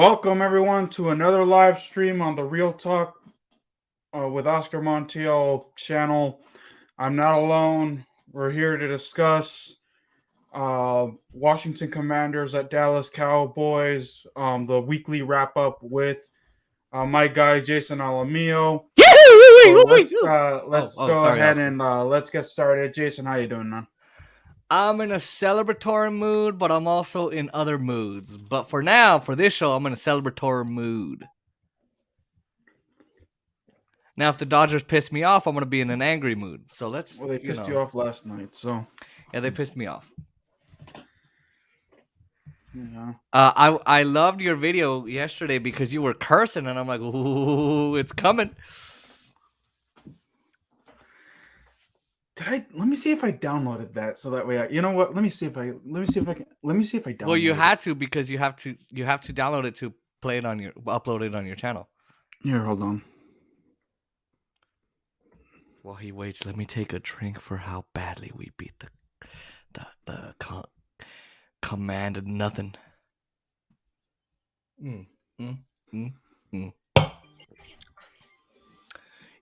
Welcome everyone to another live stream on the Real Talk with Oscar Montiel channel. I'm not alone. We're here to discuss Washington Commanders at Dallas Cowboys, the weekly wrap up with my guy Jason Alamillo. Let's go ahead Oscar. And let's get started. Jason, how you doing, man? I'm in a celebratory mood, but I'm also in other moods. But for now, for this show, I'm in a celebratory mood. Now, if the Dodgers piss me off, I'm going to be in an angry mood. So let's. Well, they pissed you off last night, so. Yeah, they pissed me off. Yeah. I loved your video yesterday because you were cursing, and I'm like, ooh, it's coming. Let me see if I downloaded that so that way you know what? Let me see if I downloaded. Well, you had to because you have to download it to play it on upload it on your channel. Here, hold on. While he waits, let me take a drink for how badly we beat the command nothing.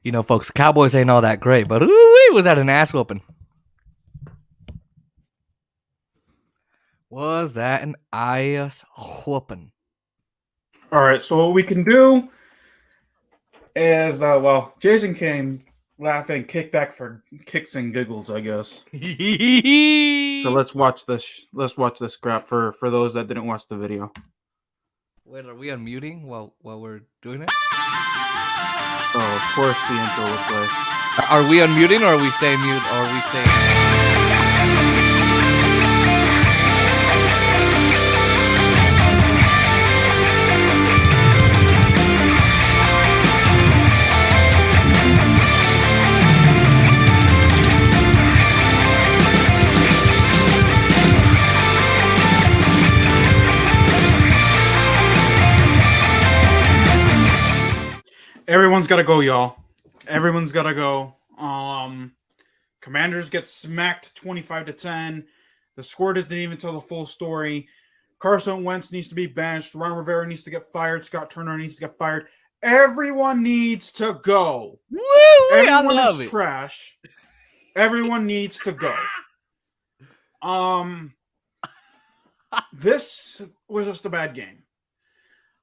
You know, folks, the Cowboys ain't all that great, but was that an ass whooping? Was that an ass whooping? All right, so what we can do is, Jason came laughing, kickback for kicks and giggles, I guess. So let's watch this. Let's watch this crap for those that didn't watch the video. Wait, are we unmuting while we're doing it? Oh, of course the intro will play. Are we unmuting or are we staying mute or are we staying? Everyone's got to go, y'all. Everyone's got to go. Commanders get smacked 25-10. The score doesn't even tell the full story. Carson Wentz needs to be benched. Ron Rivera needs to get fired. Scott Turner needs to get fired. Everyone needs to go. Woo! Everyone I love is it. trash. Everyone needs to go. This was just a bad game.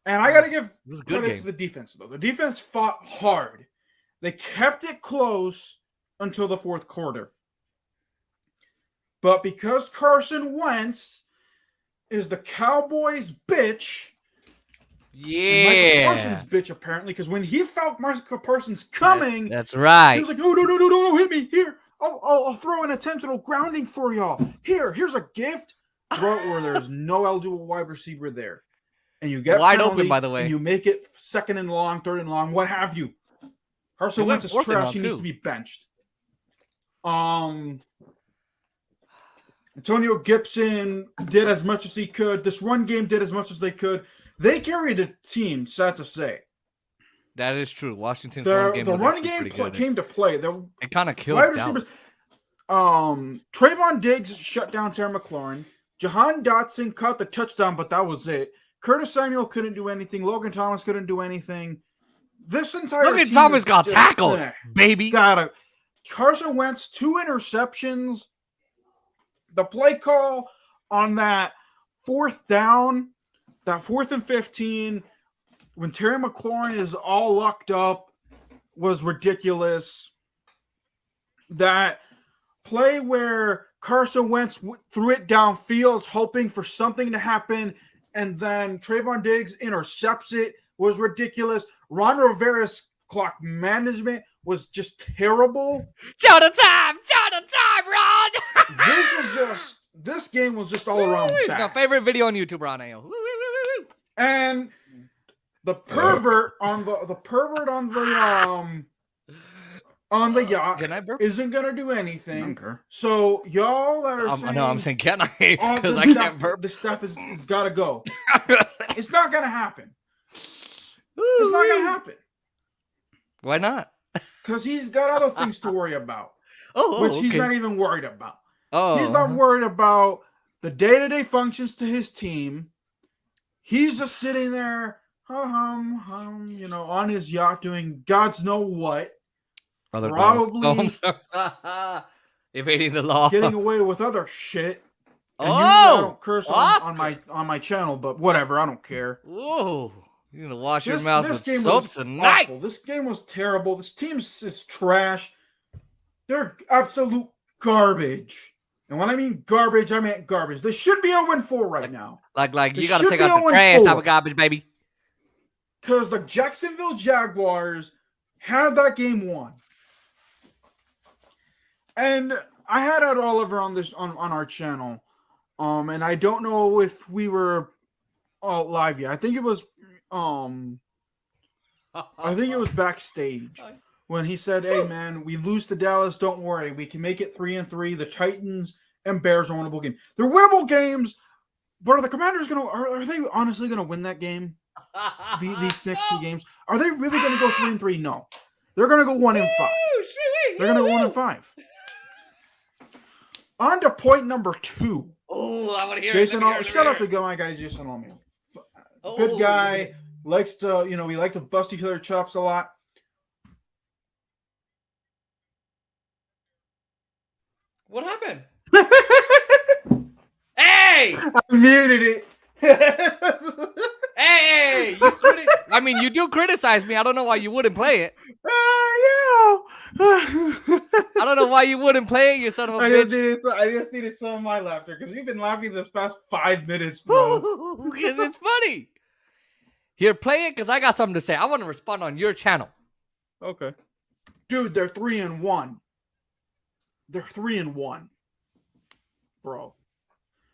And I got to give credit to the defense, though. The defense fought hard. They kept it close until the fourth quarter. But because Carson Wentz is the Cowboys' bitch, Micah Parsons' bitch, apparently, because when he felt Micah Parsons coming, that's right. He was like, no, hit me. Here, I'll throw an intentional grounding for y'all. Here's a gift. Throw it where there's no eligible wide receiver there. And you get wide open, by the way. And you make it second and long, third and long, what have you. Carson Wentz is trash. He needs to be benched. Antonio Gibson did as much as he could. This run game did as much as they could. They carried the team, sad to say. That is true. Washington's run game came to play. It kind of killed Dallas. Trevon Diggs shut down Terry McLaurin. Jahan Dotson caught the touchdown, but that was it. Curtis Samuel couldn't do anything. Logan Thomas couldn't do anything. This entire Logan Thomas got tackled, baby. Carson Wentz, 2 interceptions. The play call on that fourth down, that 4th and 15, when Terry McLaurin is all locked up, was ridiculous. That play where Carson Wentz threw it downfield, hoping for something to happen, and then Trevon Diggs intercepts it, was ridiculous. Ron Rivera's clock management was just terrible. Show the time, Ron. This game was just all around bad. My favorite video on YouTube, Ron. And the pervert on the yacht isn't gonna do anything. So y'all that are saying, I'm saying can I? Because I can't burp. This stuff is gotta go. It's not gonna happen. It's not gonna happen. Why not? Because he's got other things to worry about. He's not even worried about. He's not worried about the day-to-day functions to his team. He's just sitting there, on his yacht doing God's know what. Other Probably evading the law. getting away with other shit. And usually I don't curse on my channel, but whatever, I don't care. Ooh, you're gonna wash your mouth with soap tonight. Awful. This game was terrible. This team is trash. They're absolute garbage. And when I mean garbage, I mean garbage. They should be 0-4 right now. Like you gotta take out the trash type of garbage, baby. Because the Jacksonville Jaguars had that game won. And I had it all over on our channel. And I don't know if we were live yet. I think it was backstage when he said, "Hey man, we lose to Dallas, don't worry. We can make it 3-3. The Titans and Bears are winnable games. They're winnable games, but are the Commanders are they honestly gonna win that game? These next two games? Are they really gonna go 3-3? No. They're gonna go 1-5. They're gonna go 1-5. On to point number 2. Oh, I want to hear Jason. it. Shout out to my guy Jason Alamillo. Good guy. Likes to, we like to bust each other's chops a lot. What happened? Hey! I muted it. Hey! You do criticize me. I don't know why you wouldn't play it. I don't know why you wouldn't play it, you son of a bitch. I just needed some of my laughter because we've been laughing this past 5 minutes, bro. Because it's funny. Here, play it because I got something to say. I want to respond on your channel. Okay. Dude, they're 3-1. They're 3-1. Bro.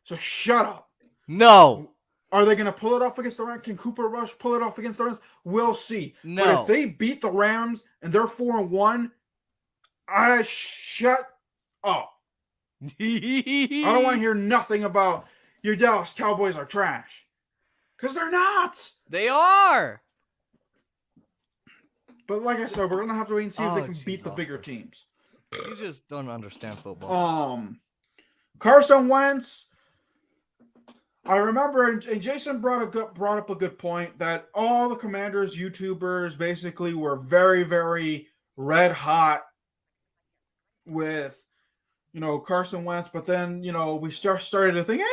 So shut up. No. Are they going to pull it off against the Rams? Can Cooper Rush pull it off against the Rams? We'll see. No. But if they beat the Rams and they're 4-1, I shut up. I don't want to hear nothing about your Dallas Cowboys are trash. Because they're not. They are. But like I said, we're going to have to wait and see if they can beat the bigger teams. You just don't understand football. Carson Wentz. I remember, and Jason brought up a good point, that all the Commanders YouTubers basically were very, very red hot with, Carson Wentz. But then, we started to think,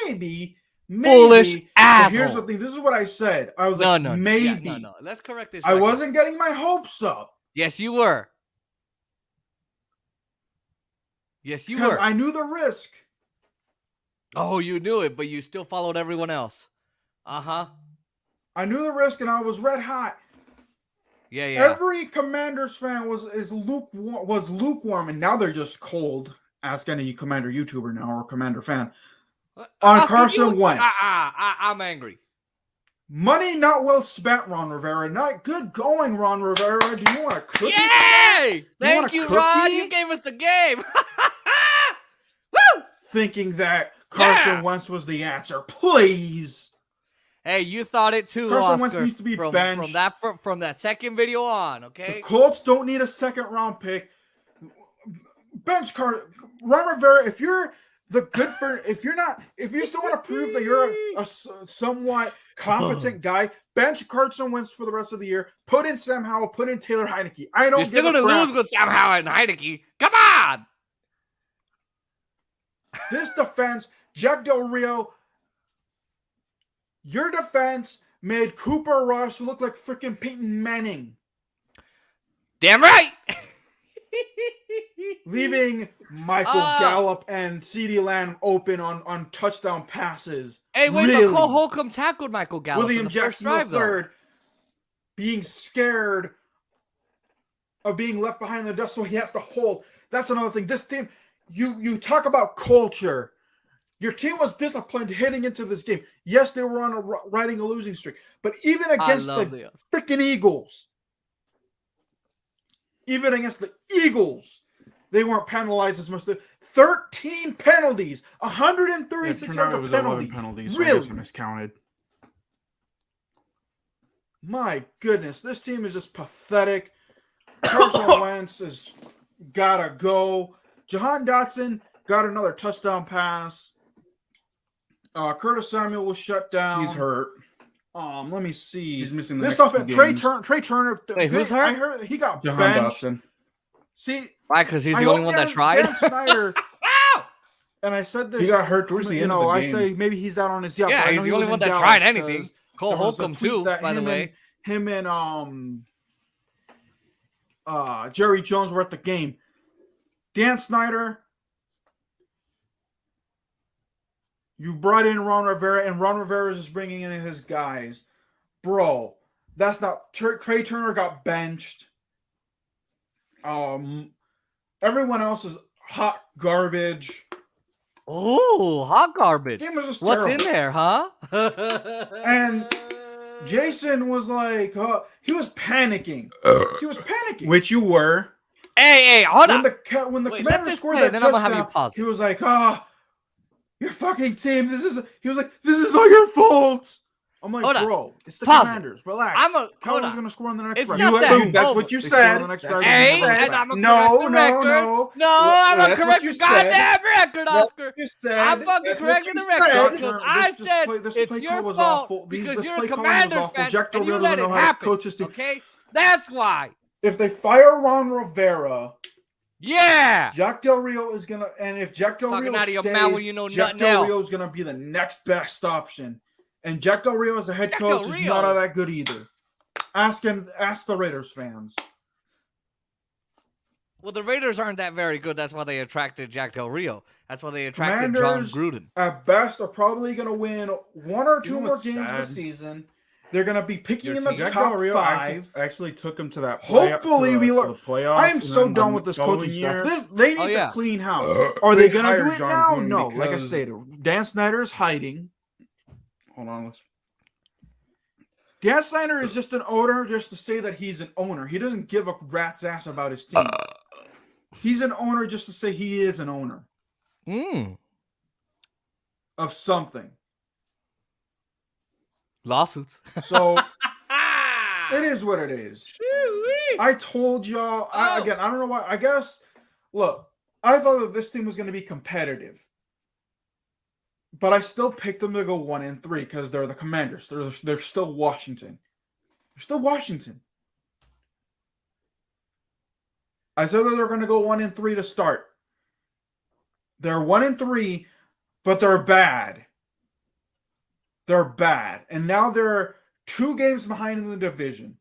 maybe. Foolish asshole. But here's the thing. This is what I said. I was maybe. Yeah, no. Let's correct this. I wasn't getting my hopes up. Yes, you were. Yes, you were. I knew the risk. Oh, you knew it, but you still followed everyone else. Uh-huh. I knew the risk, and I was red hot. Yeah. Every Commanders fan was lukewarm, and now they're just cold. Ask any Commander YouTuber now or Commander fan. On Carson Wentz. I'm angry. Money not well spent, Ron Rivera. Not good going, Ron Rivera. Do you want a cookie? Yay! Thank you, Ron. You gave us the game. Woo! Thinking that Carson Wentz was the answer. Please. Hey, you thought it too, Carson Oscar. Wentz needs to be benched. From that second video on, okay? The Colts don't need a second-round pick. Bench Ron Rivera, if you're if you still want to prove that you're a somewhat competent guy, bench Carson Wentz for the rest of the year. Put in Sam Howell. Put in Taylor Heineke. You're still going to lose with Sam Howell and Heineke. Come on. This defense, Jack Del Rio, your defense made Cooper Rush look like freaking Peyton Manning. Damn right. Leaving Michael Gallup and CeeDee Lamb open on touchdown passes. Hey, wait, but Cole Holcomb tackled Michael Gallup William in the first drive, III being scared of being left behind in the dust, so he has to hold. That's another thing. This team, you talk about culture. Your team was disciplined heading into this game. Yes, they were riding a losing streak, but even against the freaking Eagles, they weren't penalized as much. 13 penalties, 136 other penalties. Really? So I miscounted. My goodness, this team is just pathetic. Carson Wentz has got to go. Jahan Dotson got another touchdown pass. Curtis Samuel was shut down. He's hurt. Let me see. He's missing the this next stuff. two Trey games. Turner. Wait, who's hurt? I heard he got Jahan benched. Dotson. See, Why? Because he's I the only hope one that tried. Dan Snyder. And I said this. He got hurt towards the end of the I game. say maybe he's out on his Yeah, but I he's know the he only was one in that Dallas tried anything. 'cause Cole there was a Holcomb tweet too, that by the way. Him and Jerry Jones were at the game. Dan Snyder, you brought in Ron Rivera, and Ron Rivera is just bringing in his guys. Bro, that's not... Trey Turner got benched. Everyone else is hot garbage. Oh, hot garbage. Game was just What's terrible. in there, huh? And Jason was like, he was panicking. He was panicking. Which you were. Hey, hold on. When the Wait, let Commanders this scored play, that then I'm gonna touchdown, have you pause it. he was like, your fucking team. He was like, this is all your fault. I'm like, Hold on. bro, it's the Pause it. Commanders. Relax. Hold Cowboys on. going to score on the next It's drive. not that. Boom, that's Hold what on. you They score on said. the next That's drive. what Hey, you said. and I'm gonna No, correct the no, record. no. No, I'm gonna That's what correct you the said. goddamn record, Oscar. You said. I'm fucking That's what correcting you the record said. because This I play- said this it's play your call was fault awful. because This you're a play calling was Commanders awful. fan Jack Del and you Rio let doesn't it know how to happen. coach his team. Okay, that's why. If they fire Ron Rivera, Yeah. Jack Del Rio is gonna, and if Jack Del Talking Rio out of your stays, mouth when you know Jack nothing Del else. Rio is gonna be the next best option. And Jack Del Rio as a head Jack coach Del is Rio. not all that good either. Ask the Raiders fans. Well, the Raiders aren't that very good. That's why they attracted Jack Del Rio. That's why they attracted John Commanders, Gruden. at best, are probably gonna win one or two know more what's games sad? this season. They're gonna be picking Your in the team. Jack top Del Rio five. actually took him to that. Hopefully, we to look. the playoffs. I am and so then done the with this following coaching year. staff. They need Oh, yeah. to clean house. Are they gonna do hired it John now? Gruden No. Like I because- stated, Dan Snyder is hiding. Hold on. Dan Snyder is just an owner just to say that he's an owner. He doesn't give a rat's ass about his team. He's an owner just to say he is an owner of something. Lawsuits. So it is what it is. I told y'all. Again, I don't know why. I guess, look, I thought that this team was going to be competitive. But I still picked them to go 1-3 because they're the Commanders. They're still Washington. They're still Washington. I said that they're going to go 1-3 to start. They're 1-3, but they're bad. They're bad. And now they're 2 games behind in the division.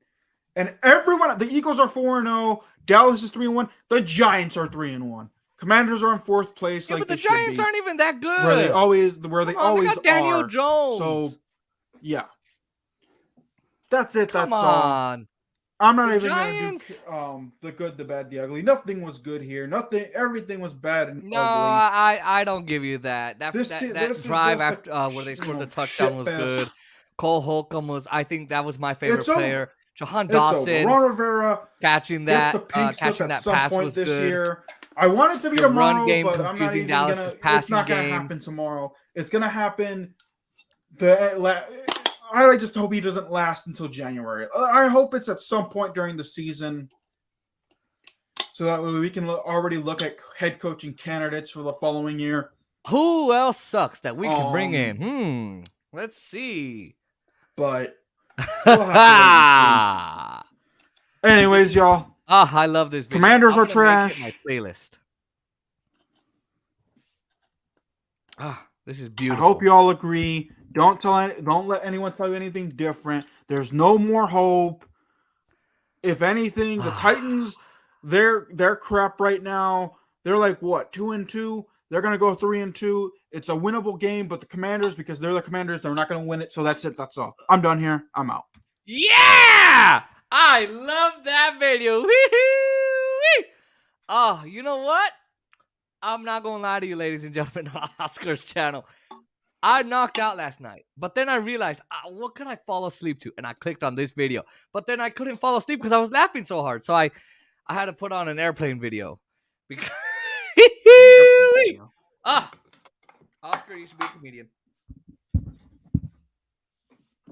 And everyone, the Eagles are 4-0. Dallas is 3-1. The Giants are 3-1. Commanders are in 4th place. Yeah, like but the they should Giants be, aren't even that good. where they always They always got Daniel are. Jones. So, yeah. That's it. Come That's all. on. I'm not The even Giants- going to do the good, the bad, the ugly. Nothing was good here. Everything was bad and No, ugly. I don't give you that. That This drive just after where they scored the shit touchdown was fest. good. Cole Holcomb I think that was my favorite It's over. player. Jahan It's over. Dotson Ron Rivera catching gets that the pink slip catching at that some pass point was this good. year. I want it to be The tomorrow, run game but I'm not confusing even Dallas's gonna. It's passing not going to game. happen tomorrow. It's going to happen. I just hope he doesn't last until January. I hope it's at some point during the season, so that way we can already look at head coaching candidates for the following year. Who else sucks that we can bring in? Let's see. But we'll have to wait and see. Anyways, y'all. I love this video. Commanders I'm are gonna make it trash. my playlist. This is I beautiful. hope y'all agree. Don't let anyone tell you anything different. There's no more hope. If anything, the Titans, they're crap right now. They're like what, 2-2? They're gonna go 3-2. It's a winnable game, but the Commanders, because they're the Commanders, they're not gonna win it. So that's it. That's all. I'm done here. I'm out. Yeah! I love that video. Wee-hoo-wee! Oh, you know what? I'm not gonna lie to you, ladies and gentlemen, on Oscar's channel. I knocked out last night, but then I realized, what can I fall asleep to? And I clicked on this video, but then I couldn't fall asleep because I was laughing so hard. So I had to put on an airplane video. Because Oscar, you should be a comedian.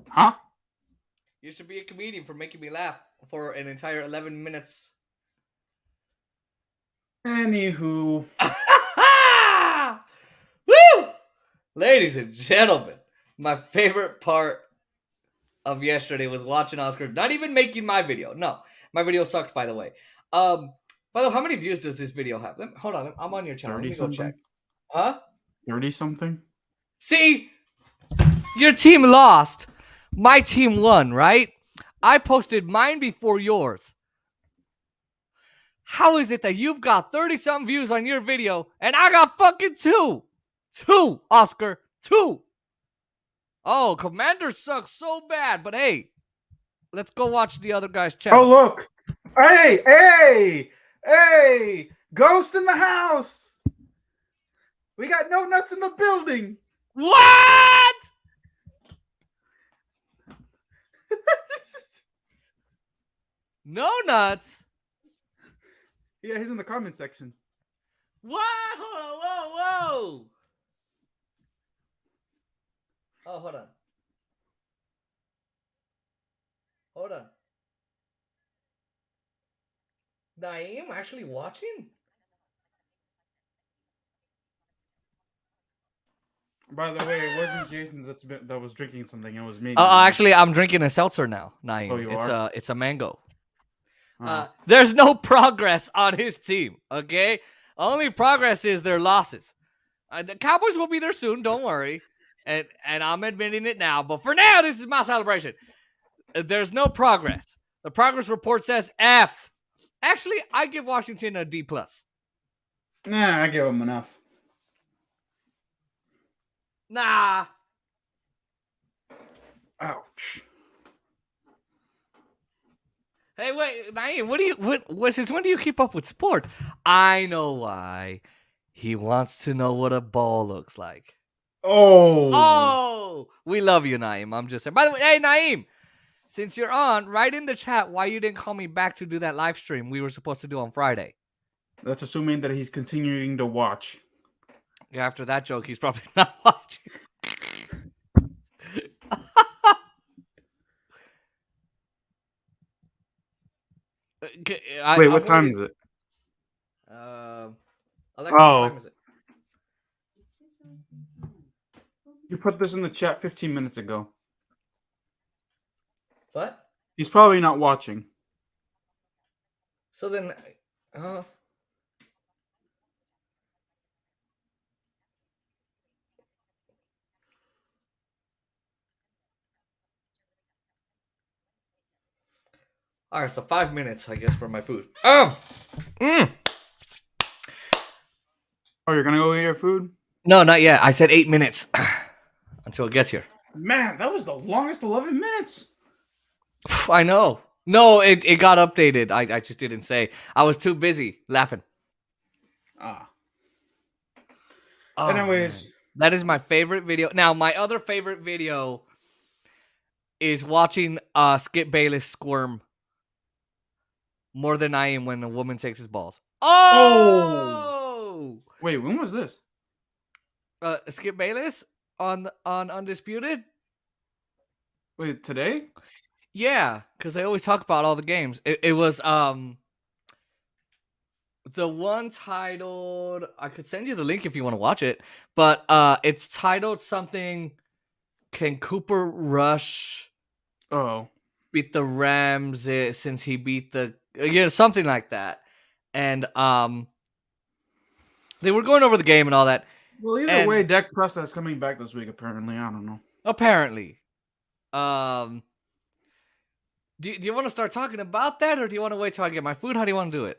Huh? You should be a comedian for making me laugh for an entire 11 minutes. Anywho. Woo! Ladies and gentlemen, my favorite part of yesterday was watching Oscar. Not even making my video. No, my video sucked, by the way. By the way, how many views does this video have? Hold on, I'm on your channel. Let me go check. Huh? 30 something. See, your team lost. My team won, right? I posted mine before yours. How is it that you've got 30-something views on your video and I got fucking 2? 2, Oscar. 2. Oh, Commander sucks so bad. But hey, let's go watch the other guy's channel. Oh, look. Hey. Ghost in the house. We got no nuts in the building. What? No nuts. Yeah, he's in the comment section. What? Hold on. Whoa. Oh, hold on. Naeem actually watching? By the way, it wasn't Jason that was drinking something. It was me. Actually, I'm drinking a seltzer now, Naeem. Oh, you are? It's a mango. Oh. There's no progress on his team, okay? Only progress is their losses. The Cowboys will be there soon, don't worry. And I'm admitting it now. But for now, this is my celebration. There's no progress. The progress report says F. Actually, I give Washington a D+. Nah, I give him enough. Nah. Ouch. Hey, wait, Naeem, since when do you keep up with sports? I know why. He wants to know what a ball looks like. Oh, we love you, Naeem. I'm just saying. By the way, hey, Naeem, since you're on, write in the chat why you didn't call me back to do that live stream we were supposed to do on Friday. That's assuming that he's continuing to watch. Yeah, after that joke, he's probably not watching. Wait, what time is it? Alexa, what time is it? You put this in the chat 15 minutes ago. What? He's probably not watching. So then, all right, so 5 minutes, I guess, for my food. Oh, you're gonna go get your food? No, not yet. I said 8 minutes until it gets here. Man, that was the longest 11 minutes. I know. No, it got updated. I just didn't say. I was too busy laughing. Oh, man. anyways, That is my favorite video. Now, my other favorite video is watching Skip Bayless squirm more than I am when a woman takes his balls. Oh! Wait, when was this? Skip Bayless on Undisputed? Wait, today? Yeah, because they always talk about all the games. It was the one titled, I could send you the link if you want to watch it, but it's titled something, Can Cooper Rush beat the Rams since he beat the, something like that. And they were going over the game and all that. Well, either way, Dak Prescott's coming back this week, apparently. I don't know. Apparently. Do you want to start talking about that, or do you want to wait till I get my food? How do you want to do it?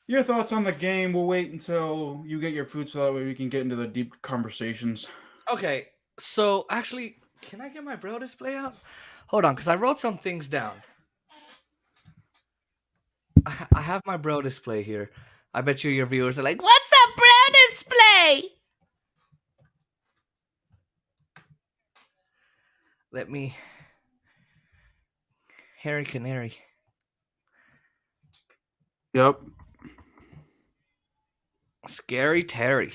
Your thoughts on the game. We'll wait until you get your food so that way we can get into the deep conversations. Okay, so actually, can I get my Braille display out? Hold on, because I wrote some things down. I have my Braille display here. I bet you your viewers are like, what's a Braille display? Let me... Harry Canary. Yep. Scary Terry.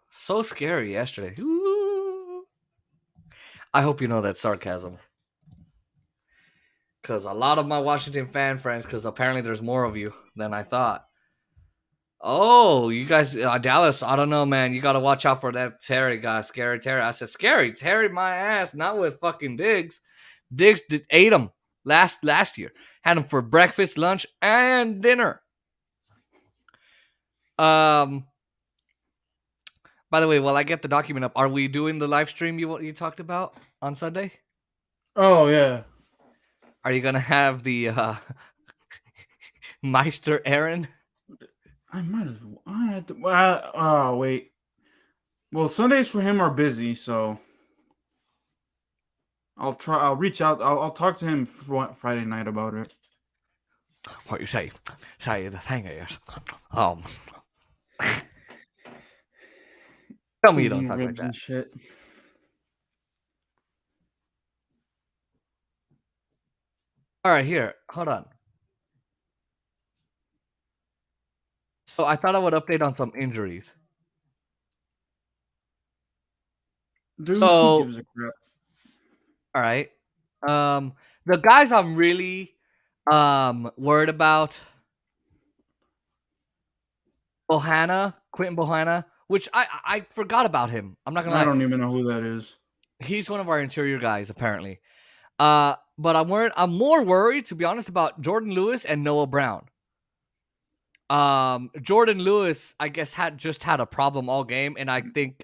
So scary yesterday. Ooh. I hope you know that's sarcasm. Because a lot of my Washington fan friends, because apparently there's more of you than I thought, Oh, you guys, Dallas. I don't know, man. You got to watch out for that Terry guy, scary Terry. I said scary Terry, my ass. Not with fucking Diggs. Diggs ate him last year. Had him for breakfast, lunch, and dinner. By the way, while I get the document up, are we doing the live stream you talked about on Sunday? Oh yeah. Are you gonna have the Meister Aaron? I might as well. I had to, oh wait. Well, Sundays for him are busy, so I'll try. I'll reach out. I'll talk to him Friday night about it. What you say? Say the thing is, tell me you don't Eating talk like ribs that. and shit. All right, here, hold on. So I thought I would update on some injuries. Dude, who So, gives a crap? all right, the guys I'm really worried about, Quentin Bohanna, which I forgot about him. I'm not gonna I lie. don't even know who that is. He's one of our interior guys, apparently. But I'm more worried, to be honest, about Jordan Lewis and Noah Brown. Jordan Lewis, I guess, had a problem all game, and I think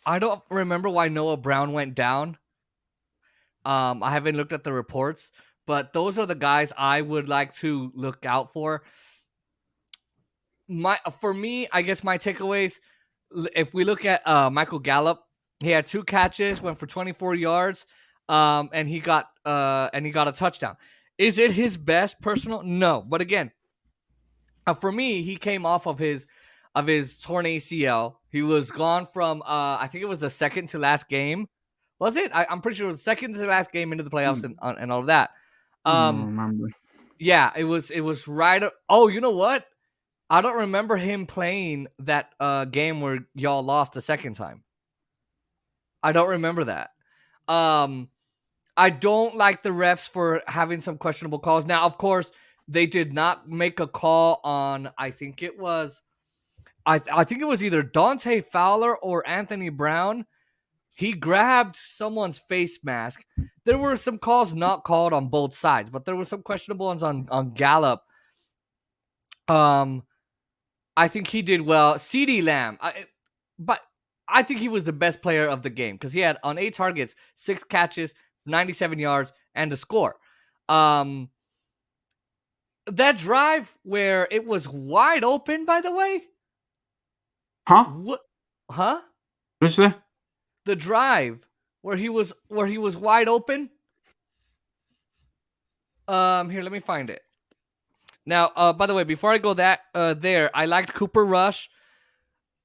I don't remember why Noah Brown went down. I haven't looked at the reports, but those are the guys I would like to look out for. For me, I guess my takeaways, if we look at Michael Gallup, he had 2 catches, went for 24 yards, and he got a touchdown. Is it his best personal? No, but again, for me, he came off of his torn ACL. He was gone from I think it was the second to last game. Was it? I'm pretty sure it was the second to the last game into the playoffs and all of that. I don't remember. Yeah, it was right. Oh, you know what? I don't remember him playing that game where y'all lost the second time. I don't remember that. I don't like the refs for having some questionable calls. Now, of course, they did not make a call on. I think it was either Dante Fowler or Anthony Brown. He grabbed someone's face mask. There were some calls not called on both sides, but there were some questionable ones on Gallup. I think he did well. CeeDee Lamb, but I think he was the best player of the game because he had on 8 targets, 6 catches, 97 yards, and a score. That drive where it was wide open, by the way. Huh? What? Huh? What's that? The drive where he was wide open. Here, let me find it. Now, by the way, before I go there, I liked Cooper Rush.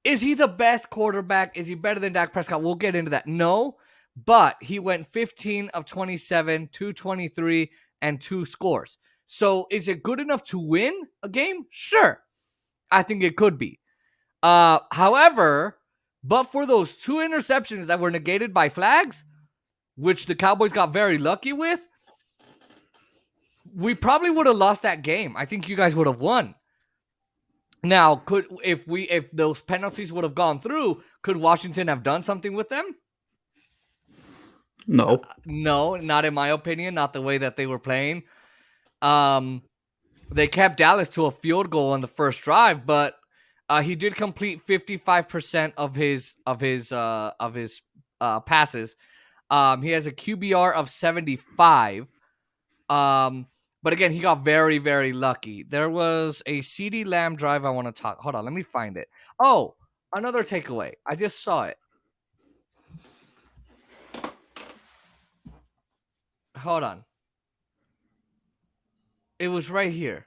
Is he the best quarterback? Is he better than Dak Prescott? We'll get into that. No, but he went 15 of 27, 223, and 2 scores. So is it good enough to win a game? Sure. I think it could be. However, but for those 2 interceptions that were negated by flags, which the Cowboys got very lucky with, we probably would have lost that game. I think you guys would have won. Now, if those penalties would have gone through, could Washington have done something with them? No. No, not in my opinion, not the way that they were playing. They kept Dallas to a field goal on the first drive, but he did complete 55% of his passes. He has a QBR of 75. But again, he got very, very lucky. There was a CeeDee Lamb drive I want to talk. Hold on, let me find it. Oh, another takeaway. I just saw it. Hold on. It was right here.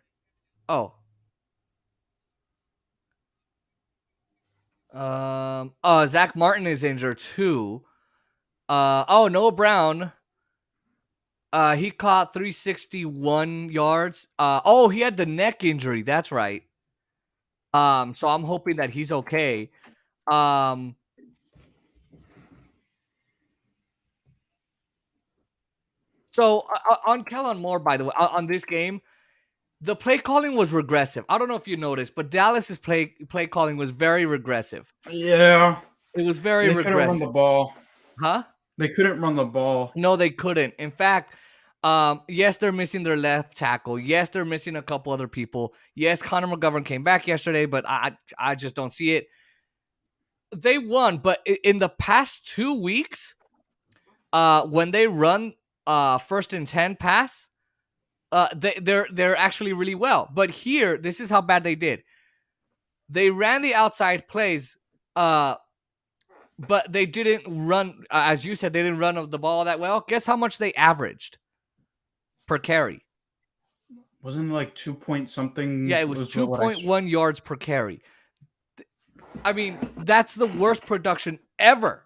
Oh. Zach Martin is injured too. Noah Brown. He caught 361 yards. He had the neck injury. That's right. So I'm hoping that he's okay. So on Kellen Moore, by the way, on this game, The play calling was regressive. I don't know if you noticed, but Dallas's play calling was very regressive. Yeah. It was very They couldn't run regressive. the ball. Huh? They couldn't run the ball. No, they couldn't. In fact, yes, they're missing their left tackle. Yes, they're missing a couple other people. Yes, Connor McGovern came back yesterday, but I just don't see it. They won, but in the past 2 weeks, when they run 1st and 10 pass, they're actually really well. But here, this is how bad they did. They ran the outside plays, but they didn't run, as you said, they didn't run the ball that well. Guess how much they averaged per carry? Wasn't it like 2 point something? Yeah, it was 2.1 yards per carry. I mean, that's the worst production ever.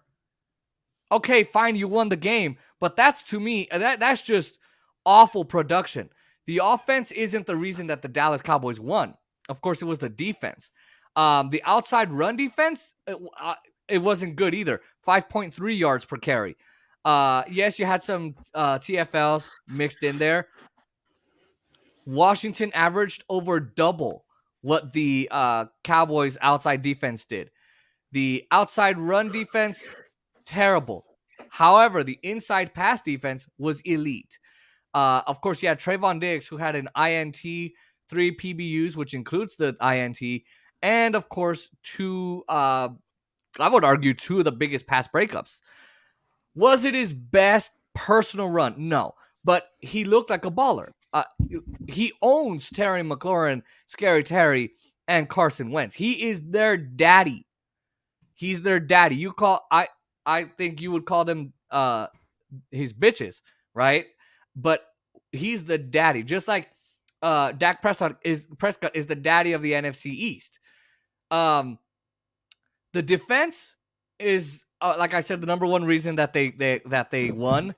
Okay, fine, you won the game, but that's, to me, that's just awful production. The offense isn't the reason that the Dallas Cowboys won. Of course, it was the defense. The outside run defense, it wasn't good either. 5.3 yards per carry. Yes, you had some TFLs mixed in there. Washington averaged over double what the Cowboys outside defense did. The outside run defense, terrible. However, the inside pass defense was elite. Of course, you had Trevon Diggs, who had an INT, 3 PBUs, which includes the INT, and of course, I would argue 2 of the biggest pass breakups. Was it his best personal run? No, but he looked like a baller. He owns Terry McLaurin, Scary Terry, and Carson Wentz. He is their daddy. He's their daddy. I think you would call them his bitches, right? But he's the daddy. Just like Dak Prescott is the daddy of the NFC East. The defense is, like I said, the number one reason that they won.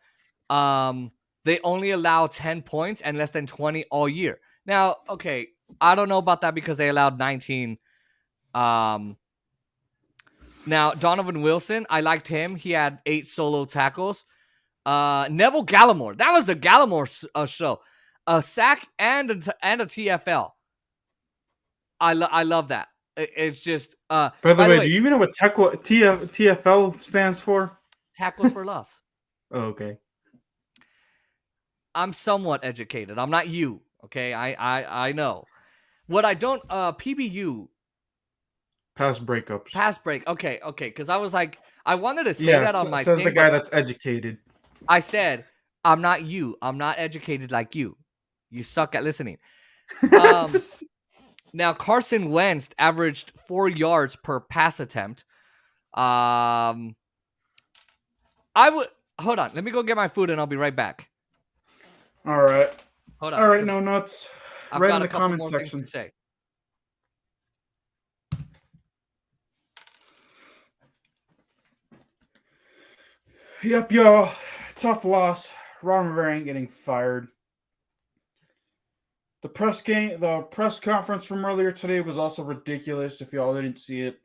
They only allow 10 points and less than 20 all year. Now, okay, I don't know about that because they allowed 19. Now, Donovan Wilson, I liked him. He had 8 solo tackles. Neville Gallimore, that was the Gallimore show. A sack and a TFL. I love that. It's just. By the way, do you even know what TFL stands for? Tackles for loss. Oh, okay. I'm somewhat educated. I'm not you. Okay, I know. What I don't PBU. Pass breakups. Pass break. Okay. Because I was like, I wanted to say that on my says thing, the guy that's educated. I said, I'm not you. I'm not educated like you. You suck at listening. Now, Carson Wentz averaged 4 yards per pass attempt. I would hold on. Let me go get my food and I'll be right back. All right. Hold on. All right, no nuts. I've right got in the a couple comment more section. things to say. Yep, y'all. Tough loss. Ron Rivera ain't getting fired. The press conference from earlier today was also ridiculous. If y'all didn't see it.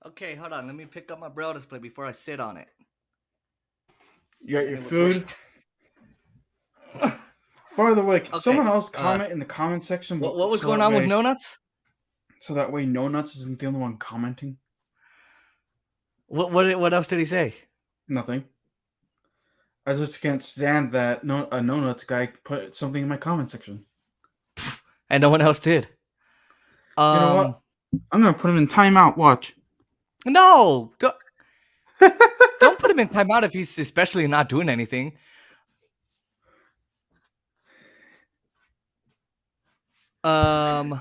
Okay, hold on. Let me pick up my Braille display before I sit on it. You got your food? By the way, can someone else comment in the comment section? What was going on with No Nuts? So that way No Nuts isn't the only one commenting. What else did he say? Nothing. I just can't stand that No Nuts guy put something in my comment section. And no one else did. You know what? I'm going to put him in timeout. Watch. No! Don't put him in timeout if he's especially not doing anything. I mean,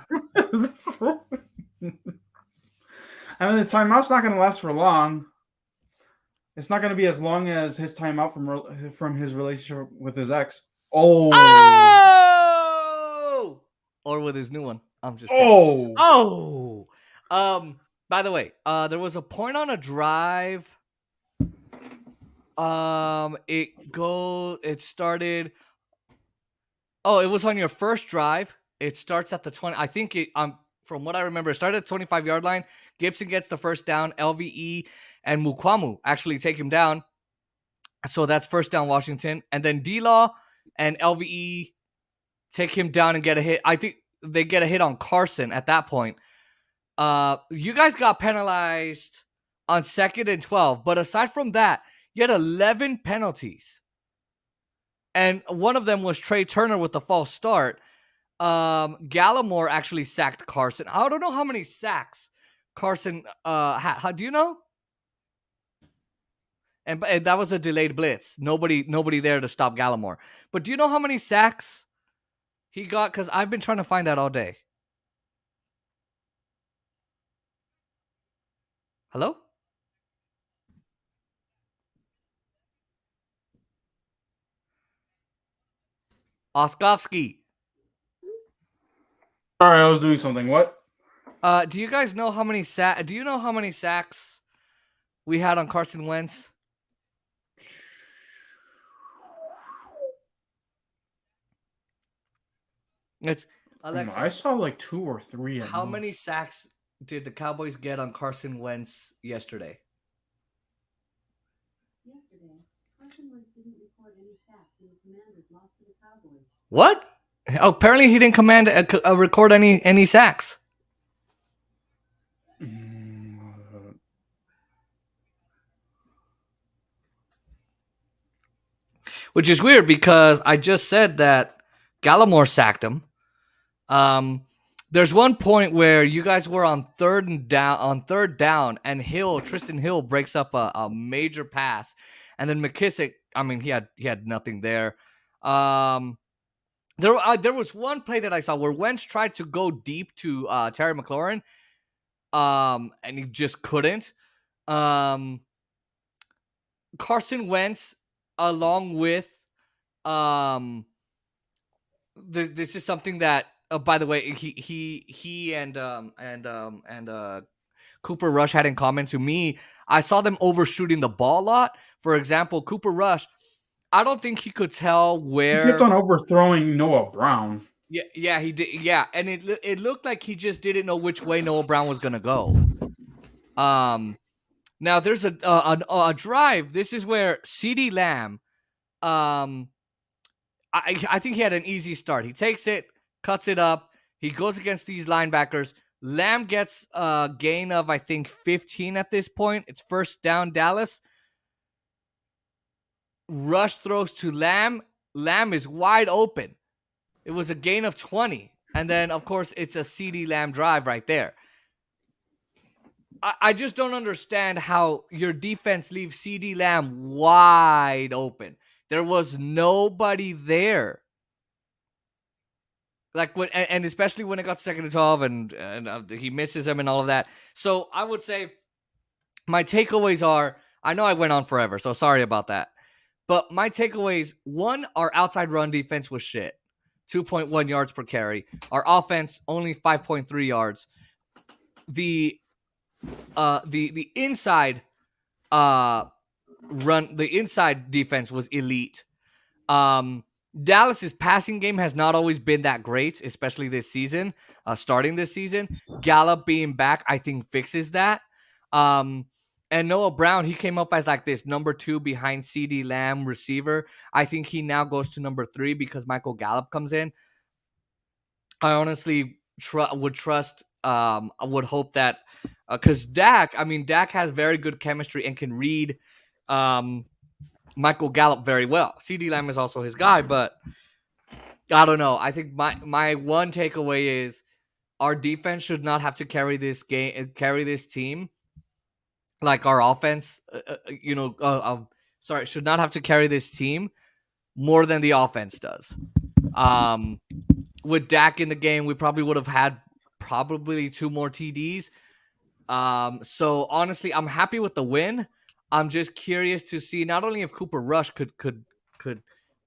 the timeout's not going to last for long. It's not going to be as long as his timeout from his relationship with his ex. Oh! more with his new one. I'm just kidding. Oh, By the way, there was a point on a drive. It started. Oh, it was on your first drive. It starts at the 20. I think from what I remember, it started at the 25-yard line. Gibson gets the first down. LVE and Mukwamu actually take him down. So that's first down Washington. And then D-Law and LVE take him down and get a hit. I think they get a hit on Carson at that point. You guys got penalized on 2nd and 12. But aside from that, you had 11 penalties. And one of them was Trey Turner with the false start. Gallimore actually sacked Carson. I don't know how many sacks Carson had. Do you know? And that was a delayed blitz. Nobody there to stop Gallimore. But do you know how many sacks he got? Because I've been trying to find that all day. Hello? Oskowski. sorry, I was doing something. What? Do you guys know how many Do you know how many sacks we had on Carson Wentz? It's Alexa. I saw like 2 or 3. How many sacks did the Cowboys get on Carson Wentz yesterday? Carson Wentz didn't record any sacks, and the Commanders lost to the Cowboys. What? Oh, apparently he didn't record any sacks. Which is weird because I just said that Gallimore sacked him. There's one point where you guys were on third down, and Tristan Hill breaks up a major pass, and then McKissick. I mean, he had nothing there. There was one play that I saw where Wentz tried to go deep to Terry McLaurin, and he just couldn't. Carson Wentz, along with this is something that. By the way, he and Cooper Rush had in common. To me, I saw them overshooting the ball a lot. For example, Cooper Rush, I don't think he could tell where. He kept on overthrowing Noah Brown. Yeah, he did. Yeah, and it looked like he just didn't know which way Noah Brown was gonna go. Now there's a drive. This is where CeeDee Lamb, I think he had an easy start. He takes it. Cuts it up. He goes against these linebackers. Lamb gets a gain of, I think, 15 at this point. It's first down, Dallas. Rush throws to Lamb. Lamb is wide open. It was a gain of 20. And then, of course, it's a CeeDee Lamb drive right there. I just don't understand how your defense leaves CeeDee Lamb wide open. There was nobody there. Like and especially when it got 2nd and 12 and he misses him and all of that. So I would say my takeaways are, I know I went on forever, so sorry about that. But my takeaways, one, our outside run defense was shit. 2.1 yards per carry. Our offense, only 5.3 yards. The inside inside defense was elite. Dallas's passing game has not always been that great, especially this season, starting this season. Gallup being back, I think, fixes that. And Noah Brown, he came up as like this number 2 behind CeeDee Lamb receiver. I think he now goes to number 3 because Michael Gallup comes in. I honestly would hope that because Dak has very good chemistry and can read Michael Gallup very well. CeeDee Lamb is also his guy, but I don't know. I think my one takeaway is our defense should not have to carry this team. Like our offense, should not have to carry this team more than the offense does. With Dak in the game, we probably would have had 2 more TDs. So honestly, I'm happy with the win. I'm just curious to see not only if Cooper Rush could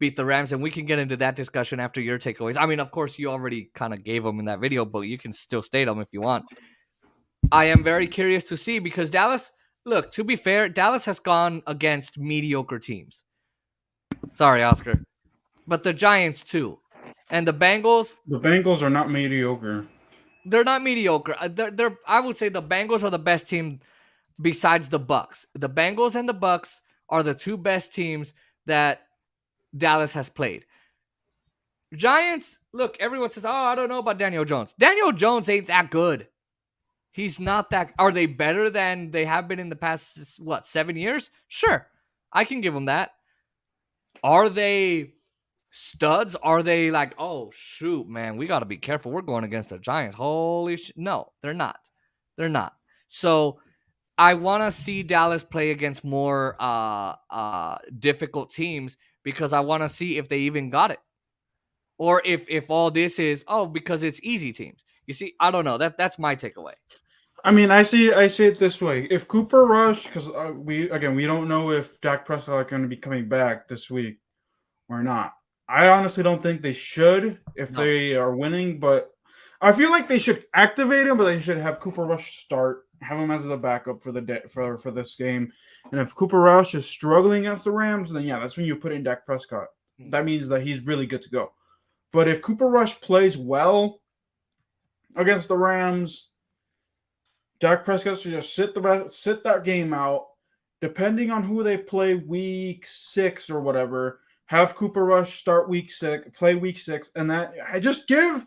beat the Rams, and we can get into that discussion after your takeaways. I mean, of course, you already kind of gave them in that video, but you can still state them if you want. I am very curious to see because Dallas, look, to be fair, Dallas has gone against mediocre teams. Sorry, Oscar. But the Giants, too. And the Bengals. The Bengals are not mediocre. They're not mediocre. I would say the Bengals are the best team besides the Bucks. The Bengals and the Bucks are the two best teams that Dallas has played. Giants, look, everyone says, oh, I don't know about Daniel Jones. Daniel Jones ain't that good. He's not that. Are they better than they have been in the past, 7 years? Sure. I can give them that. Are they studs? Are they like, oh, shoot, man, we got to be careful. We're going against the Giants. Holy shit. No, they're not. They're not. So I want to see Dallas play against more difficult teams because I want to see if they even got it. Or if all this is, because it's easy teams. You see, I don't know. That's my takeaway. I mean, I see it this way. If Cooper Rush, because we don't know if Dak Prescott are going to be coming back this week or not. I honestly don't think they should if they are winning, but I feel like they should activate him, but they should have Cooper Rush start, have him as the backup for this game. And if Cooper Rush is struggling against the Rams, then yeah, that's when you put in Dak Prescott. That means that he's really good to go. But if Cooper Rush plays well against the Rams, Dak Prescott should just sit that game out. Depending on who they play week 6 or whatever, have Cooper Rush start week 6, play week 6, and that I just give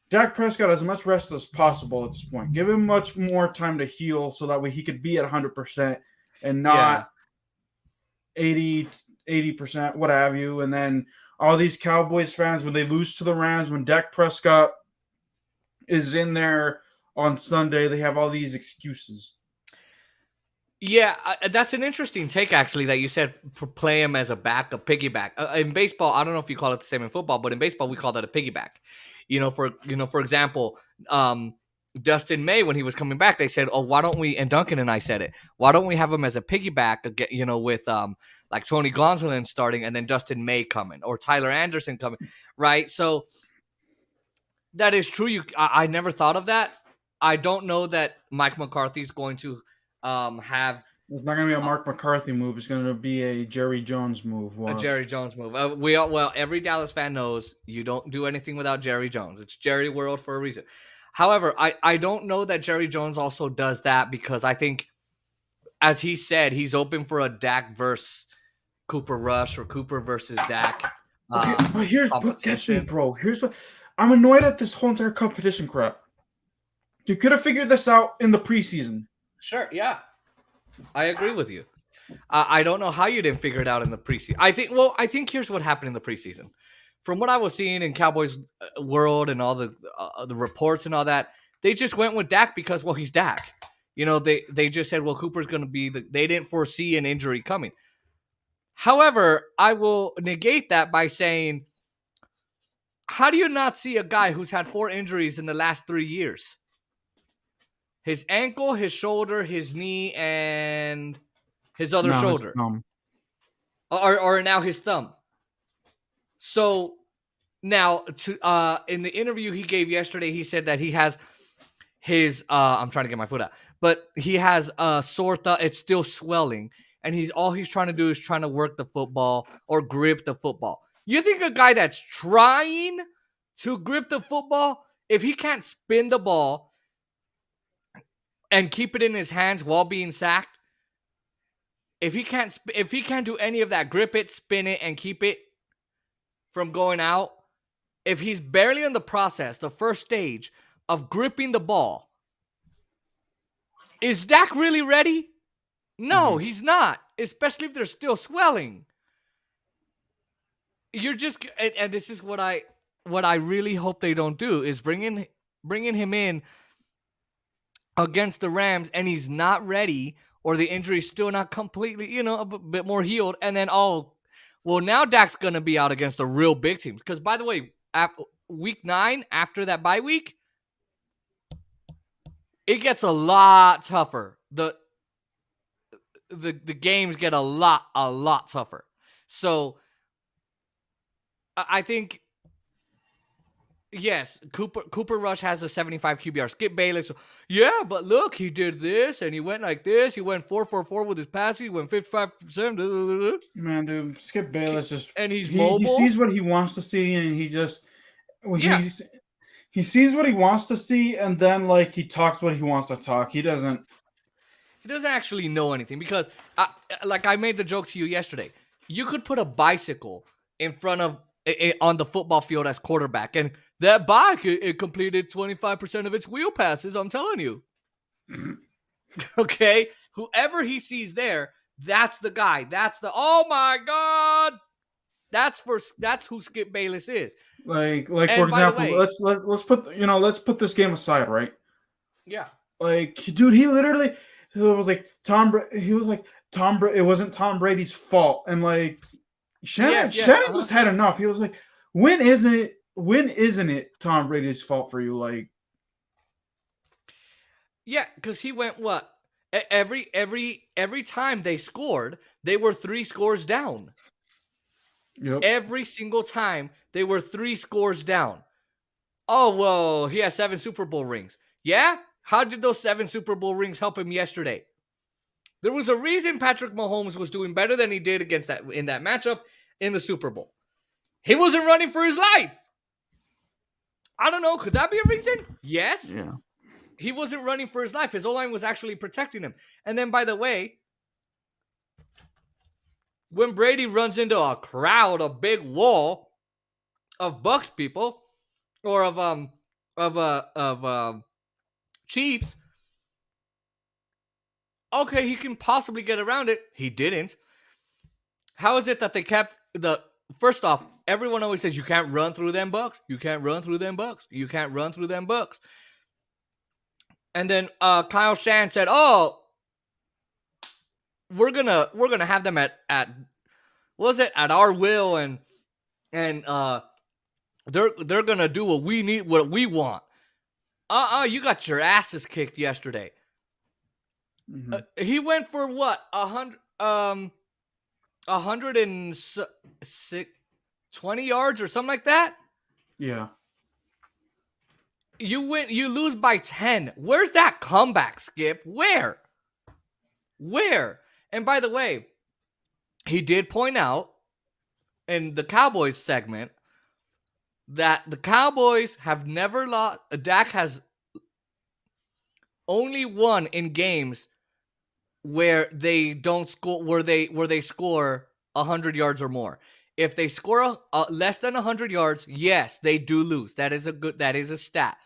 Dak Prescott as much rest as possible at this point. Give him much more time to heal so that way he could be at 100% and not 80%, what have you. And then all these Cowboys fans, when they lose to the Rams, when Dak Prescott is in there on Sunday, they have all these excuses. Yeah, that's an interesting take, actually, that you said play him as a backup, piggyback. In baseball, I don't know if you call it the same in football, but in baseball, we call that a piggyback. For example, Dustin May, when he was coming back, they said, why don't we, and Duncan and I said it, why don't we have him as a piggyback, with like Tony Gonsolin starting and then Dustin May coming or Tyler Anderson coming, right? So that is true. I never thought of that. I don't know that Mike McCarthy's going to have. It's not going to be a Mark McCarthy move. It's going to be a Jerry Jones move. Watch. A Jerry Jones move. Every Dallas fan knows you don't do anything without Jerry Jones. It's Jerry World for a reason. However, I don't know that Jerry Jones also does that because I think, as he said, he's open for a Dak versus Cooper Rush or Cooper versus Dak. Okay, but here's what gets me, bro. Here's what I'm annoyed at this whole entire competition crap. You could have figured this out in the preseason. Sure, yeah. I agree with you. I don't know how you didn't figure it out in the preseason. I think here's what happened in the preseason. From what I was seeing in Cowboys World and all the reports and all that, they just went with Dak because, he's Dak. They just said, Cooper's going to be they didn't foresee an injury coming. However, I will negate that by saying, how do you not see a guy who's had 4 injuries in the last 3 years? His ankle, his shoulder, his knee, and his other shoulder. His thumb. Or now his thumb. So now in the interview he gave yesterday, he said that he has his I'm trying to get my foot out, but he has a sore thumb. It's still swelling, and all he's trying to do is trying to work the football or grip the football. You think a guy that's trying to grip the football, if he can't spin the ball and keep it in his hands while being sacked, if he can't do any of that, grip it, spin it, and keep it from going out, if he's barely in the process, the first stage of gripping the ball, is Dak really ready? No, he's not, especially if they're still swelling. You're just, and this is what I really hope they don't do, is bringing him in against the Rams, and he's not ready, or the injury's still not completely, a bit more healed, and then, now Dak's going to be out against the real big teams. Because, by the way, week 9, after that bye week, it gets a lot tougher. The games get a lot tougher. So I think, yes, Cooper Rush has a 75 QBR. Skip Bayless, yeah, but look, he did this, and he went like this. He went 4-for-4 with his passing. He went 55%. Man, dude, Skip Bayless just And he's he mobile. sees what he wants to see, and he just Yeah. he sees what he wants to see, and then like he talks what he wants to talk. He doesn't actually know anything because, I made the joke to you yesterday. You could put a bicycle in front of on the football field as quarterback, and that bike it completed 25% of its wheel passes. I'm telling you. Okay, whoever he sees there, that's the guy. That's the oh my god. That's who Skip Bayless is. like And for by the example, way- let's put this game aside, right? Yeah. Like, dude, he literally was like Tom Brady. It wasn't Tom Brady's fault, and like Shannon just had enough. He was like, when isn't it Tom Brady's fault for you? Like, Yeah, because he went what? Every time they scored, they were 3 scores down. yep. Every single time they were 3 scores down. Oh, well, he has 7 Super Bowl rings. Yeah? How did those 7 Super Bowl rings help him yesterday? There was a reason Patrick Mahomes was doing better than he did in that matchup in the Super Bowl. He wasn't running for his life. I don't know. Could that be a reason? Yes. Yeah. He wasn't running for his life. His O-line was actually protecting him. And then, by the way, when Brady runs into a crowd, a big wall of Bucks people or of Chiefs, okay, he can possibly get around it. He didn't. How is it that they kept first off, everyone always says you can't run through them Bucks. You can't run through them Bucks. You can't run through them Bucks. And then Kyle Shanahan said, "Oh, we're gonna have them at our will, and they're gonna do what we want." You got your asses kicked yesterday. Mm-hmm. He went for what 120 yards or something like that. Yeah. You lose by 10. Where's that comeback, Skip? Where? And by the way, he did point out in the Cowboys segment that the Cowboys have never lost. Dak has only won in games where they don't score, where they score 100 yards or more. If they score less than 100 yards, yes, they do lose. That is a stat.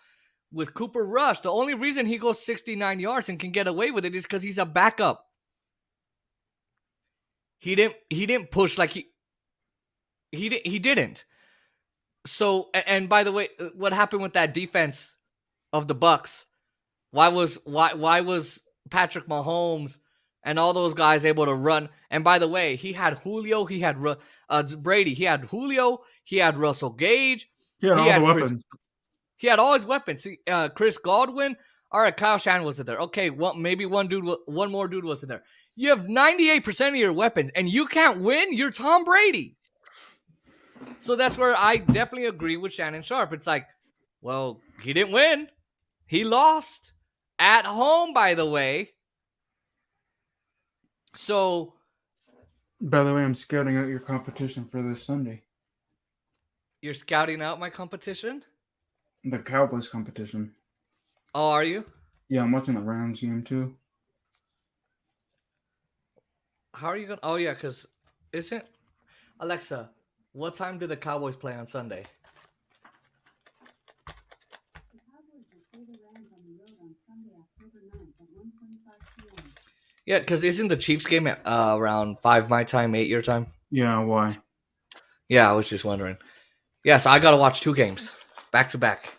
With Cooper Rush, the only reason he goes 69 yards and can get away with it is because he's a backup. He didn't push like he didn't. So, and by the way, what happened with that defense of the Bucks? Why was Patrick Mahomes and all those guys able to run? And by the way, he had Julio, he had Brady, he had Julio, he had Russell Gage, He had all the weapons. He had all his weapons. Chris Godwin. All right, Kyle Shanahan wasn't there. Okay, well, maybe one more dude wasn't there. You have 98% of your weapons, and you can't win? You're Tom Brady. So that's where I definitely agree with Shannon Sharp. It's like, well, he didn't win. He lost. At home, by the way. So. By the way, I'm scouting out your competition for this Sunday. You're scouting out my competition? The Cowboys competition. Oh, are you? Yeah, I'm watching the Rams game too. How are you going to? Oh, yeah, because isn't. Alexa, what time do the Cowboys play on Sunday? The Cowboys will play the Rams on the road on Sunday, October 9th at 1:25 p.m. Yeah, because isn't the Chiefs game at around 5 my time, 8 your time? Yeah, why? Yeah, I was just wondering. Yeah, so I got to watch 2 games. Back to back.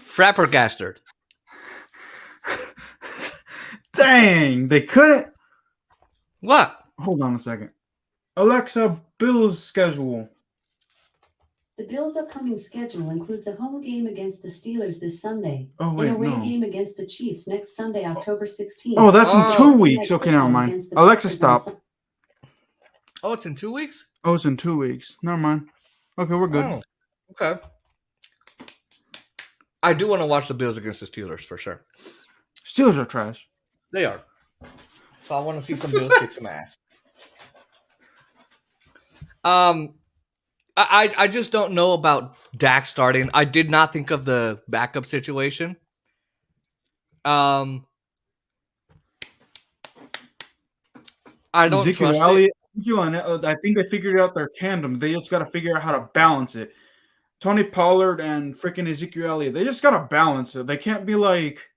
Frappergastard. Dang, they couldn't. What? Hold on a second. Alexa, Bills schedule. The Bills' upcoming schedule includes a home game against the Steelers this Sunday, Oh, and wait, a away no. game against the Chiefs next Sunday, October 16th. Oh, that's in Oh. 2 weeks. Okay, never mind. Alexa, stop. Oh, it's in 2 weeks? Oh, it's in 2 weeks. Never mind. Okay, we're good. Oh, okay. I do want to watch the Bills against the Steelers for sure. Steelers are trash. They are. So I want to see some Bills kick some ass. I just don't know about Dak starting. I did not think of the backup situation. I don't Ezekiel trust it. Elliott, I think they figured out their tandem. They just got to figure out how to balance it. Tony Pollard and freaking Ezekiel Elliott, they just got to balance it. They can't be like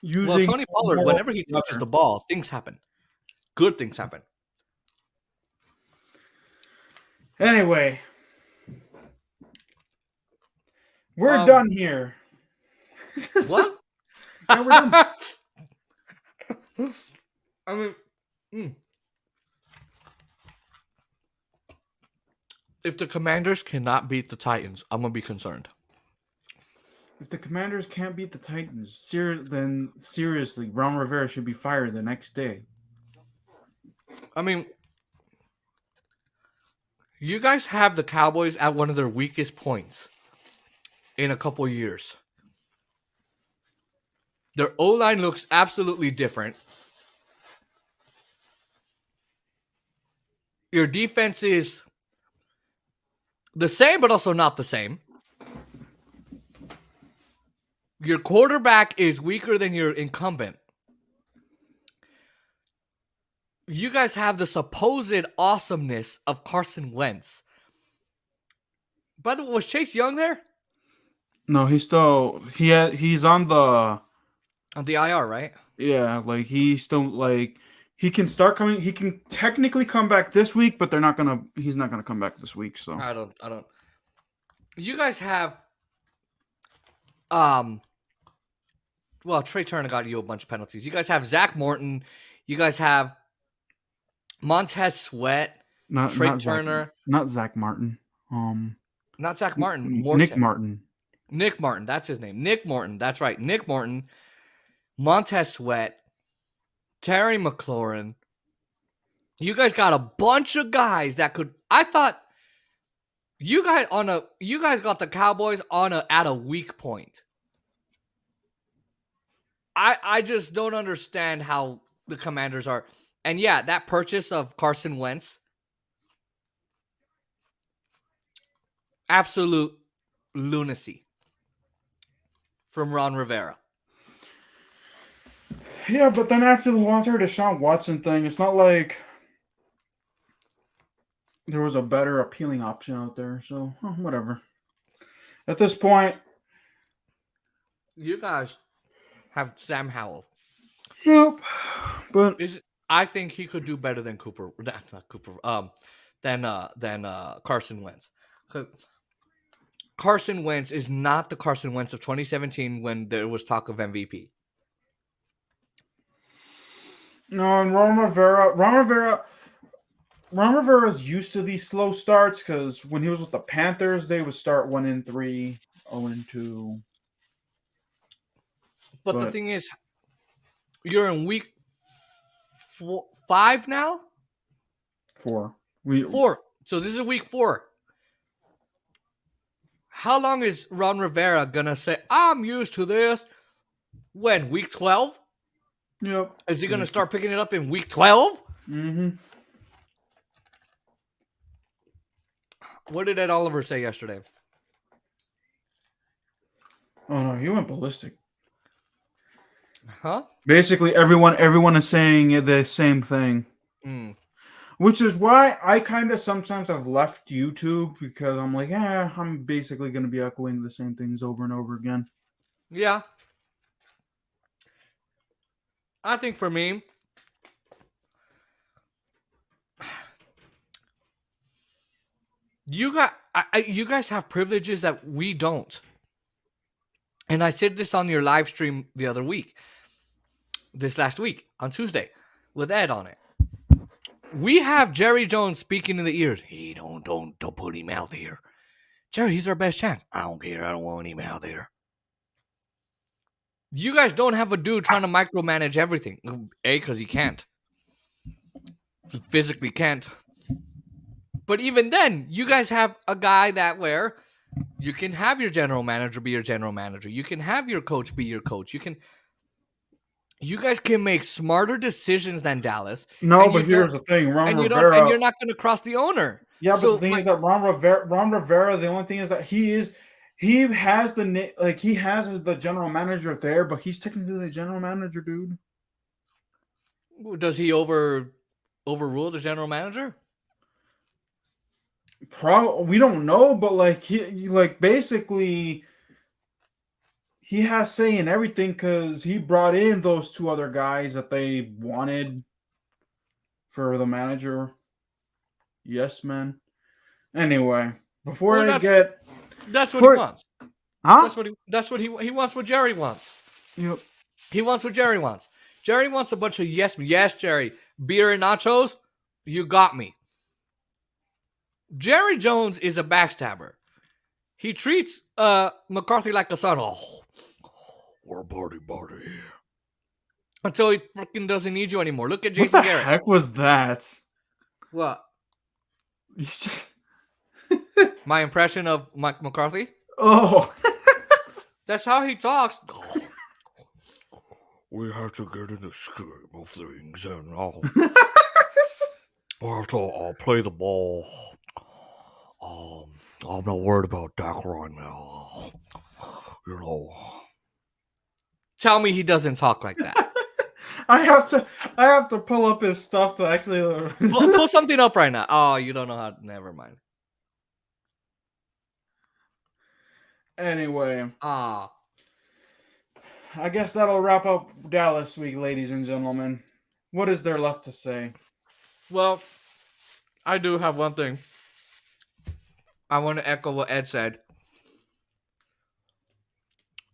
using. Well, Tony Pollard, whenever he touches the ball, things happen. Good things happen. Anyway, we're done here. What? Yeah, we're done. I mean, if the Commanders cannot beat the Titans, I'm gonna be concerned. If the Commanders can't beat the Titans, then seriously, Ron Rivera should be fired the next day. I mean, you guys have the Cowboys at one of their weakest points in a couple years. Their O-line looks absolutely different. Your defense is the same, but also not the same. Your quarterback is weaker than your incumbent. You guys have the supposed awesomeness of Carson Wentz. By the way, was Chase Young there? No, he's on the IR, right? Yeah, like he's still like he can start coming. He can technically come back this week, but he's not gonna come back this week. So I don't. You guys have, well, Trey Turner got you a bunch of penalties. You guys have Zach Morton. You guys have Montez Sweat. Trey Turner. Not Zach Martin. Not Zach Martin. Nick Martin. Nick Martin. That's his name. Nick Martin. That's right. Nick Martin. Montez Sweat. Terry McLaurin. You guys got a bunch of guys that could. I thought you guys got the Cowboys at a weak point. I just don't understand how the Commanders are. And yeah, that purchase of Carson Wentz, absolute lunacy from Ron Rivera. Yeah, but then after the Deshaun Watson thing, it's not like there was a better appealing option out there. So whatever. At this point, you guys have Sam Howell. Yep, but I think he could do better than Carson Wentz. Carson Wentz is not the Carson Wentz of 2017 when there was talk of MVP. No, and Ron Rivera's used to these slow starts because when he was with the Panthers, they would start 1-3, 0-2. But the thing is, you're in week 5 now? 4. 4. So this is week 4. How long is Ron Rivera going to say, I'm used to this? When? Week 12? Yep. Is he going to start picking it up in week 12? Mm-hmm. What did Ed Oliver say yesterday? Oh, no, he went ballistic. Huh? Basically, everyone is saying the same thing. Which is why I kind of sometimes have left YouTube because I'm like, I'm basically going to be echoing the same things over and over again. Yeah. I think for me, you guys have privileges that we don't. And I said this on your live stream this last week on Tuesday with Ed on it. We have Jerry Jones speaking in the ears. Hey, don't put him out there. Jerry, he's our best chance. I don't care. I don't want him out there. You guys don't have a dude trying to micromanage everything. A, because he can't. physically can't. But even then, you guys have a guy that where you can have your general manager be your general manager. You can have your coach be your coach. You guys can make smarter decisions than Dallas. No, and but you here's don't- the thing, Ron and Rivera. and you're not going to cross the owner. Yeah, but So, the thing is that Ron Rivera. The only thing is that he has the general manager there, but he's technically the general manager, dude. does he overrule the general manager? We don't know, but basically he has say in everything because he brought in those two other guys that they wanted for the manager. Yes, man. Anyway, that's what he wants. Huh? That's what he wants. What Jerry wants. Yep. He wants what Jerry wants. Jerry wants a bunch of yes, Jerry. Beer and nachos. You got me. Jerry Jones is a backstabber. He treats McCarthy like a son. Oh, we're party. Until he fucking doesn't need you anymore. Look at Jason What the Garrett. heck was that? What? You just... My impression of Mike McCarthy? Oh. That's how he talks. We have to get in the scheme of things and we have to play the ball. I'm not worried about Dak right now. You know. Tell me he doesn't talk like that. I have to pull up his stuff to actually Pull something up right now. Oh, you don't know how. Never mind. Anyway, Ah. I guess that'll wrap up Dallas week, ladies and gentlemen. What is there left to say? Well, I do have one thing. I want to echo what Ed said.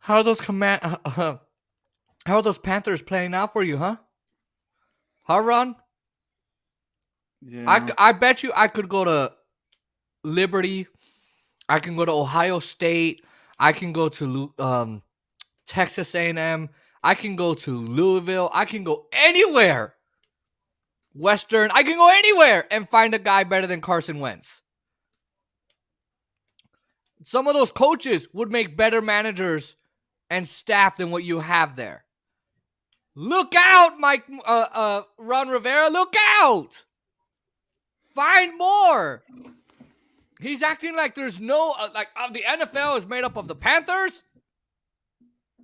How are those how are those Panthers playing out for you, huh? Huh, Ron? Yeah. I bet you I could go to Liberty. I can go to Ohio State. I can go to Texas A&M. I can go to Louisville. I can go anywhere. Western. I can go anywhere and find a guy better than Carson Wentz. Some of those coaches would make better managers and staff than what you have there. Look out, Ron Rivera. Look out. Find more. He's acting like there's no, the NFL is made up of the Panthers,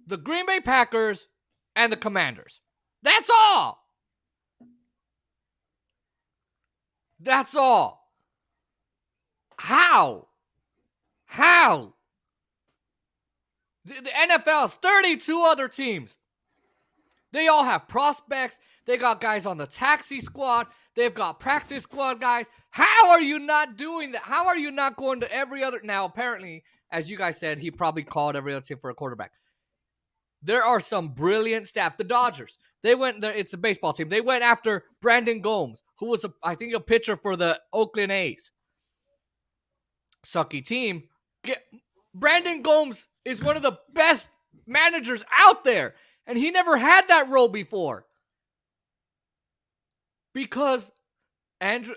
the Green Bay Packers, and the Commanders. That's all. That's all. How? The NFL has 32 other teams. They all have prospects. They got guys on the taxi squad. They've got practice squad guys. How are you not doing that? How are you not going to every other? Now, apparently, as you guys said, he probably called every other team for a quarterback. There are some brilliant staff. The Dodgers, they went there. It's a baseball team. They went after Brandon Gomes, who was, I think, a pitcher for the Oakland A's. Sucky team. Brandon Gomes is one of the best managers out there, and he never had that role before. Because Andrew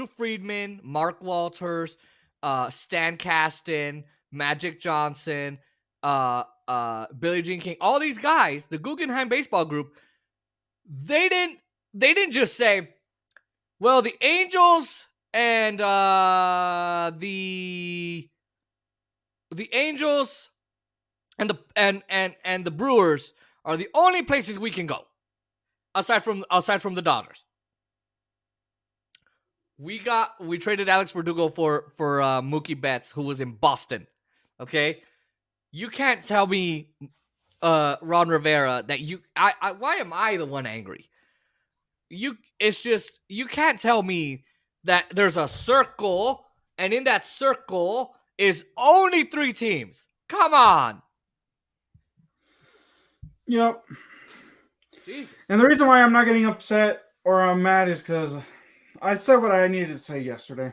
Friedman, Mark Walters, Stan Kasten, Magic Johnson, Billie Jean King, all these guys, the Guggenheim Baseball Group, they didn't just say, well, the Angels and the Angels and the Brewers are the only places we can go aside from the Dodgers. We traded Alex Verdugo for Mookie Betts, who was in Boston. Okay, you can't tell me, Ron Rivera, that why am I the one angry? It's just you can't tell me that there's a circle and in that circle is only 3 teams. Come on. Yep. Jeez. And the reason why I'm not getting upset or I'm mad is because I said what I needed to say yesterday.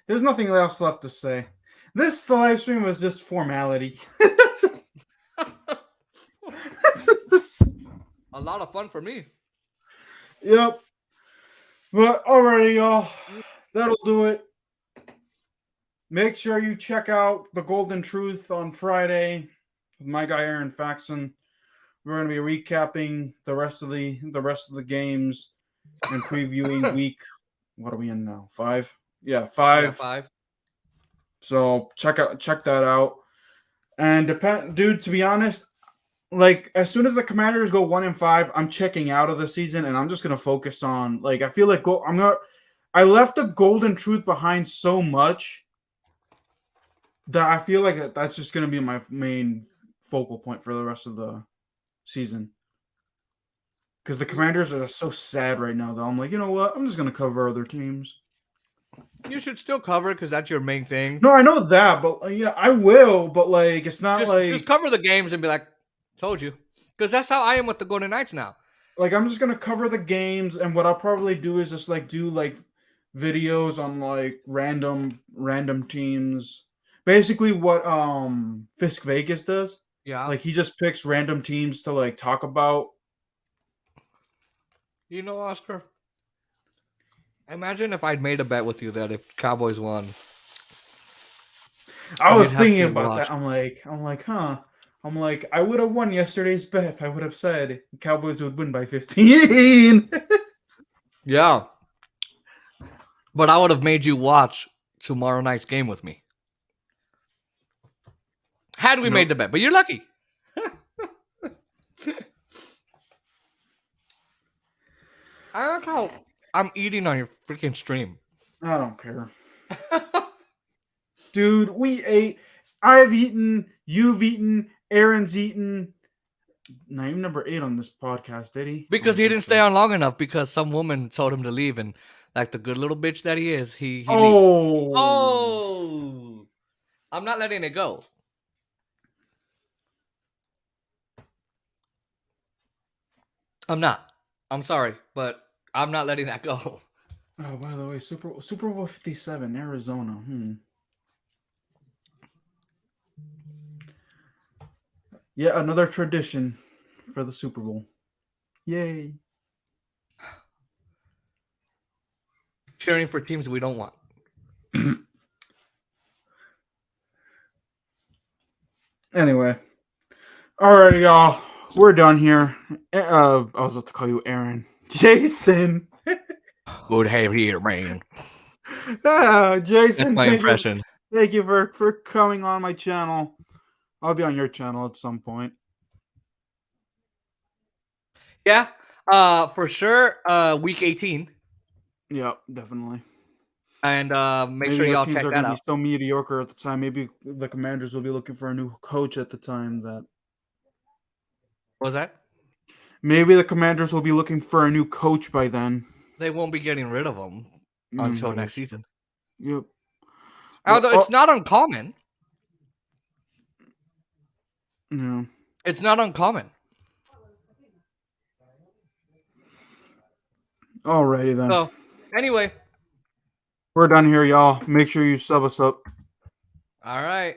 There's nothing else left to say. The live stream was just formality. A lot of fun for me. Yep. But alrighty, y'all. That'll do it. Make sure you check out the Golden Truth on Friday with my guy Aaron Faxon. We're going to be recapping the rest of the games and previewing week. What are we in now? 5? Yeah, 5. Yeah, 5. So check that out. And dude, to be honest, like as soon as the Commanders go 1-5, I'm checking out of the season and I'm just gonna focus on like I feel like I left the Golden Truth behind so much that I feel like that's just gonna be my main focal point for the rest of the season. Because the Commanders are so sad right now, though. I'm like, you know what? I'm just gonna cover other teams. You should still cover it because that's your main thing. No, I know that, but yeah, I will. But like, it's not Just cover the games and be like, told you. Because that's how I am with the Golden Knights now. like I'm just gonna cover the games, and what I'll probably do is just like do like videos on like random teams. Basically, what Fisk Vegas does. Yeah. Like he just picks random teams to like talk about. You know, Oscar, imagine if I'd made a bet with you that if Cowboys won. I was You'd have thinking to about watch. that. I'm like, I would have won yesterday's bet if I would have said Cowboys would win by 15. Yeah. But I would have made you watch tomorrow night's game with me. Had we made the bet, but you're lucky. I like how I'm eating on your freaking stream. I don't care. Dude, we ate. I've eaten. You've eaten. Aaron's eaten. Not even number 8 on this podcast, did he? Because he didn't stay on long enough because some woman told him to leave, and like the good little bitch that he is, he leaves. Oh, I'm not letting it go. I'm not. I'm sorry, but I'm not letting that go. Oh, by the way, Super Bowl 57, Arizona. Yeah, another tradition for the Super Bowl. Yay. Cheering for teams we don't want. Anyway. Alright, y'all. We're done here. I was about to call you Aaron. Jason. Good have here, man. Jason. That's my impression. Thank you for coming on my channel. I'll be on your channel at some point. Yeah, for sure. Week 18, Yep, definitely. and make Maybe sure our y'all teams check are that gonna out. be so mediocre at the time. Maybe the Commanders will be looking for a new coach at the time. What was that? Maybe the Commanders will be looking for a new coach by then. They won't be getting rid of them until next season. Yep. Although it's not uncommon. Yeah. It's not uncommon. Alrighty then. So, anyway. We're done here, y'all. Make sure you sub us up. All right.